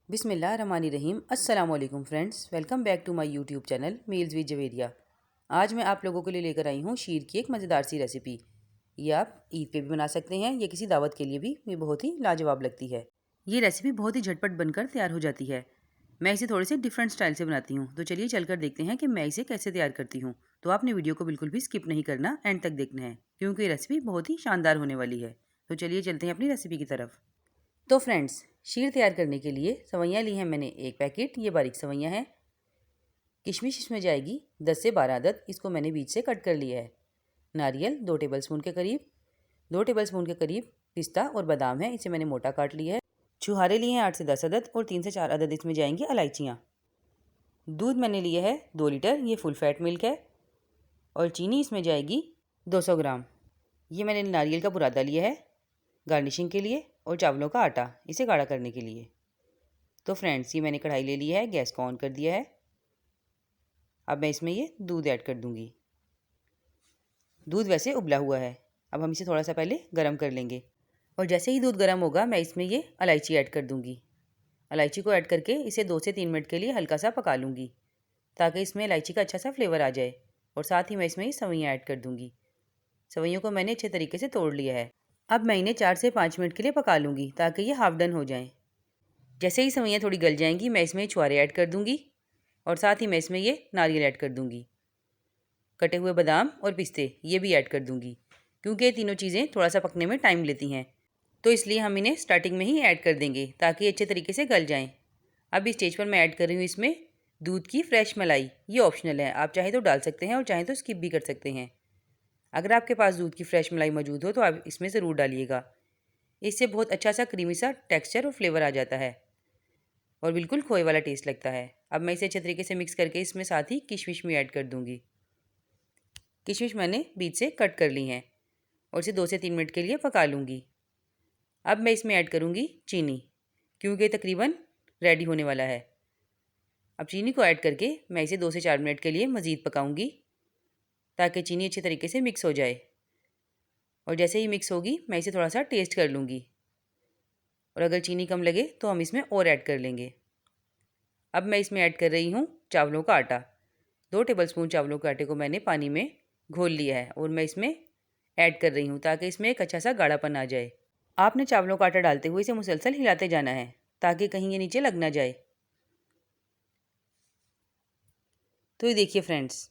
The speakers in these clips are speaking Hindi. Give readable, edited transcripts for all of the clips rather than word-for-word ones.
बिस्मिल्लाहिर्रहमानिर्रहीम। अस्सलाम वालेकुम friends, welcome back to my YouTube channel meals with Javeria. आज मैं आप लोगों के लिए लेकर आई हूँ शीर की एक मज़ेदार सी रेसिपी। ये आप ईद पे भी बना सकते हैं या किसी दावत के लिए भी, ये बहुत ही लाजवाब लगती है। ये रेसिपी बहुत ही झटपट बनकर तैयार हो जाती है। मैं इसे थोड़े से डिफरेंट स्टाइल से बनाती हूँ, तो चलिए चलकर देखते हैं कि मैं इसे कैसे तैयार करती हूँ। तो आपने वीडियो को बिल्कुल भी स्किप नहीं करना, एंड तक देखना है, क्योंकि ये रेसिपी बहुत ही शानदार होने वाली है। तो चलिए चलते हैं अपनी रेसिपी की तरफ। तो फ्रेंड्स, शीर तैयार करने के लिए सवैयाँ ली हैं मैंने एक पैकेट, ये बारीक सवैयाँ हैं। किशमिश इसमें जाएगी 10 से 12 अदद, इसको मैंने बीच से कट कर लिया है। नारियल 2 टेबलस्पून के करीब, 2 टेबलस्पून के करीब पिस्ता और बादाम है, इसे मैंने मोटा काट लिया है। छुहारे लिए हैं 8 से 10 अदद और 3 से 4 अदद इसमें जाएंगी इलायचियाँ। दूध मैंने लिया है 2 लीटर, ये फुल फैट मिल्क है। और चीनी इसमें जाएगी 200 ग्राम। ये मैंने नारियल का बुरादा लिया है गार्निशिंग के लिए, और चावलों का आटा इसे गाढ़ा करने के लिए। तो फ्रेंड्स, ये मैंने कढ़ाई ले ली है, गैस को ऑन कर दिया है। अब मैं इसमें ये दूध ऐड कर दूंगी। दूध वैसे उबला हुआ है, अब हम इसे थोड़ा सा पहले गरम कर लेंगे। और जैसे ही दूध गर्म होगा मैं इसमें ये इलायची ऐड कर दूंगी। इलायची को ऐड करके इसे 2 से 3 मिनट के लिए हल्का सा पका लूँगी, ताकि इसमें इलायची का अच्छा सा फ्लेवर आ जाए। और साथ ही मैं इसमें सवैयाँ ऐड कर दूँगी। सवैयों को मैंने अच्छे तरीके से तोड़ लिया है। अब मैं इन्हें 4 से 5 मिनट के लिए पका लूँगी, ताकि ये हाफ डन हो जाएँ। जैसे ही सवैयाँ थोड़ी गल जाएंगी मैं इसमें छुहारे ऐड कर दूँगी, और साथ ही मैं इसमें ये नारियल ऐड कर दूँगी। कटे हुए बादाम और पिस्ते ये भी ऐड कर दूँगी, क्योंकि ये तीनों चीज़ें थोड़ा सा पकने में टाइम लेती हैं, तो इसलिए हम इन्हें स्टार्टिंग में ही ऐड कर देंगे, ताकि अच्छे तरीके से गल जाएँ। अब इस स्टेज पर मैं ऐड कर रही हूँ इसमें दूध की फ्रेश मलाई। ये ऑप्शनल है, आप चाहे तो डाल सकते हैं और चाहे तो स्किप भी कर सकते हैं। अगर आपके पास दूध की फ्रेश मलाई मौजूद हो तो आप इसमें ज़रूर डालिएगा। इससे बहुत अच्छा सा क्रीमी सा टेक्स्चर और फ्लेवर आ जाता है, और बिल्कुल खोए वाला टेस्ट लगता है। अब मैं इसे अच्छे तरीके से मिक्स करके इसमें साथ ही किशमिश भी ऐड कर दूंगी। किशमिश मैंने बीच से कट कर ली हैं, और इसे 2 से 3 मिनट के लिए पका लूँगी। अब मैं इसमें ऐड करूँगी चीनी, क्योंकि तकरीबन रेडी होने वाला है। अब चीनी को ऐड करके मैं इसे 2 से 4 मिनट के लिए मज़ीद पकाऊँगी, ताकि चीनी अच्छे तरीके से मिक्स हो जाए। और जैसे ही मिक्स होगी मैं इसे थोड़ा सा टेस्ट कर लूँगी, और अगर चीनी कम लगे तो हम इसमें और ऐड कर लेंगे। अब मैं इसमें ऐड कर रही हूँ चावलों का आटा। 2 टेबलस्पून चावलों के आटे को मैंने पानी में घोल लिया है, और मैं इसमें ऐड कर रही हूँ, ताकि इसमें एक अच्छा सा गाढ़ापन आ जाए। आपने चावलों का आटा डालते हुए इसे मुसलसल हिलाते जाना है, ताकि कहीं ये नीचे लग ना जाए। तो ये देखिए फ्रेंड्स,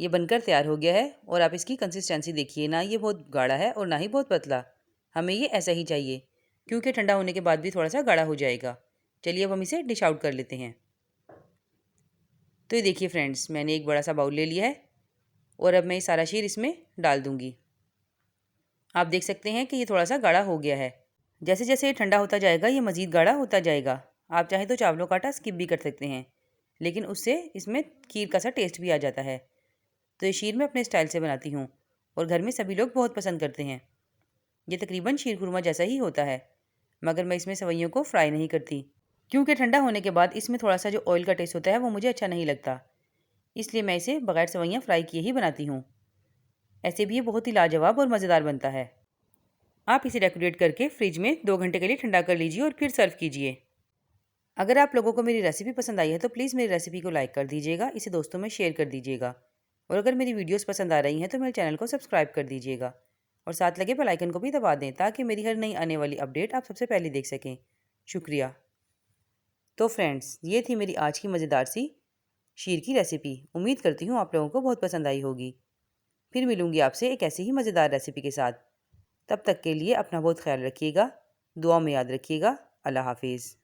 ये बनकर तैयार हो गया है। और आप इसकी कंसिस्टेंसी देखिए, ना ये बहुत गाढ़ा है और ना ही बहुत पतला। हमें ये ऐसा ही चाहिए, क्योंकि ठंडा होने के बाद भी थोड़ा सा गाढ़ा हो जाएगा। चलिए अब हम इसे डिश आउट कर लेते हैं। तो ये देखिए फ्रेंड्स, मैंने एक बड़ा सा बाउल ले लिया है, और अब मैं ये सारा शीर इसमें डाल दूँगी। आप देख सकते हैं कि ये थोड़ा सा गाढ़ा हो गया है। जैसे जैसे ये ठंडा होता जाएगा ये मज़ीद गाढ़ा होता जाएगा। आप चाहे तो चावलों का आटा स्किप भी कर सकते हैं, लेकिन उससे इसमें खीर का सा टेस्ट भी आ जाता है। तो ये शीर मैं अपने स्टाइल से बनाती हूँ, और घर में सभी लोग बहुत पसंद करते हैं। ये तकरीबन शीर खुरमा जैसा ही होता है, मगर मैं इसमें सवैयों को फ्राई नहीं करती, क्योंकि ठंडा होने के बाद इसमें थोड़ा सा जो ऑयल का टेस्ट होता है वो मुझे अच्छा नहीं लगता। इसलिए मैं इसे बगैर सवैयाँ फ्राई किए ही बनाती हूँ। ऐसे भी ये बहुत ही लाजवाब और मज़ेदार बनता है। आप इसे डेकोरेट करके फ्रिज में 2 घंटे के लिए ठंडा कर लीजिए और फिर सर्व कीजिए। अगर आप लोगों को मेरी रेसिपी पसंद आई है तो प्लीज़ मेरी रेसिपी को लाइक कर दीजिएगा, इसे दोस्तों में शेयर कर दीजिएगा। और अगर मेरी वीडियोस पसंद आ रही हैं तो मेरे चैनल को सब्सक्राइब कर दीजिएगा, और साथ लगे बेल आइकन को भी दबा दें, ताकि मेरी हर नई आने वाली अपडेट आप सबसे पहले देख सकें। शुक्रिया। तो फ्रेंड्स, ये थी मेरी आज की मज़ेदार सी शीर की रेसिपी। उम्मीद करती हूँ आप लोगों को बहुत पसंद आई होगी। फिर मिलूँगी आपसे एक ऐसी ही मज़ेदार रेसिपी के साथ। तब तक के लिए अपना बहुत ख्याल रखिएगा, दुआ में याद रखिएगा। अल्लाह हाफिज़।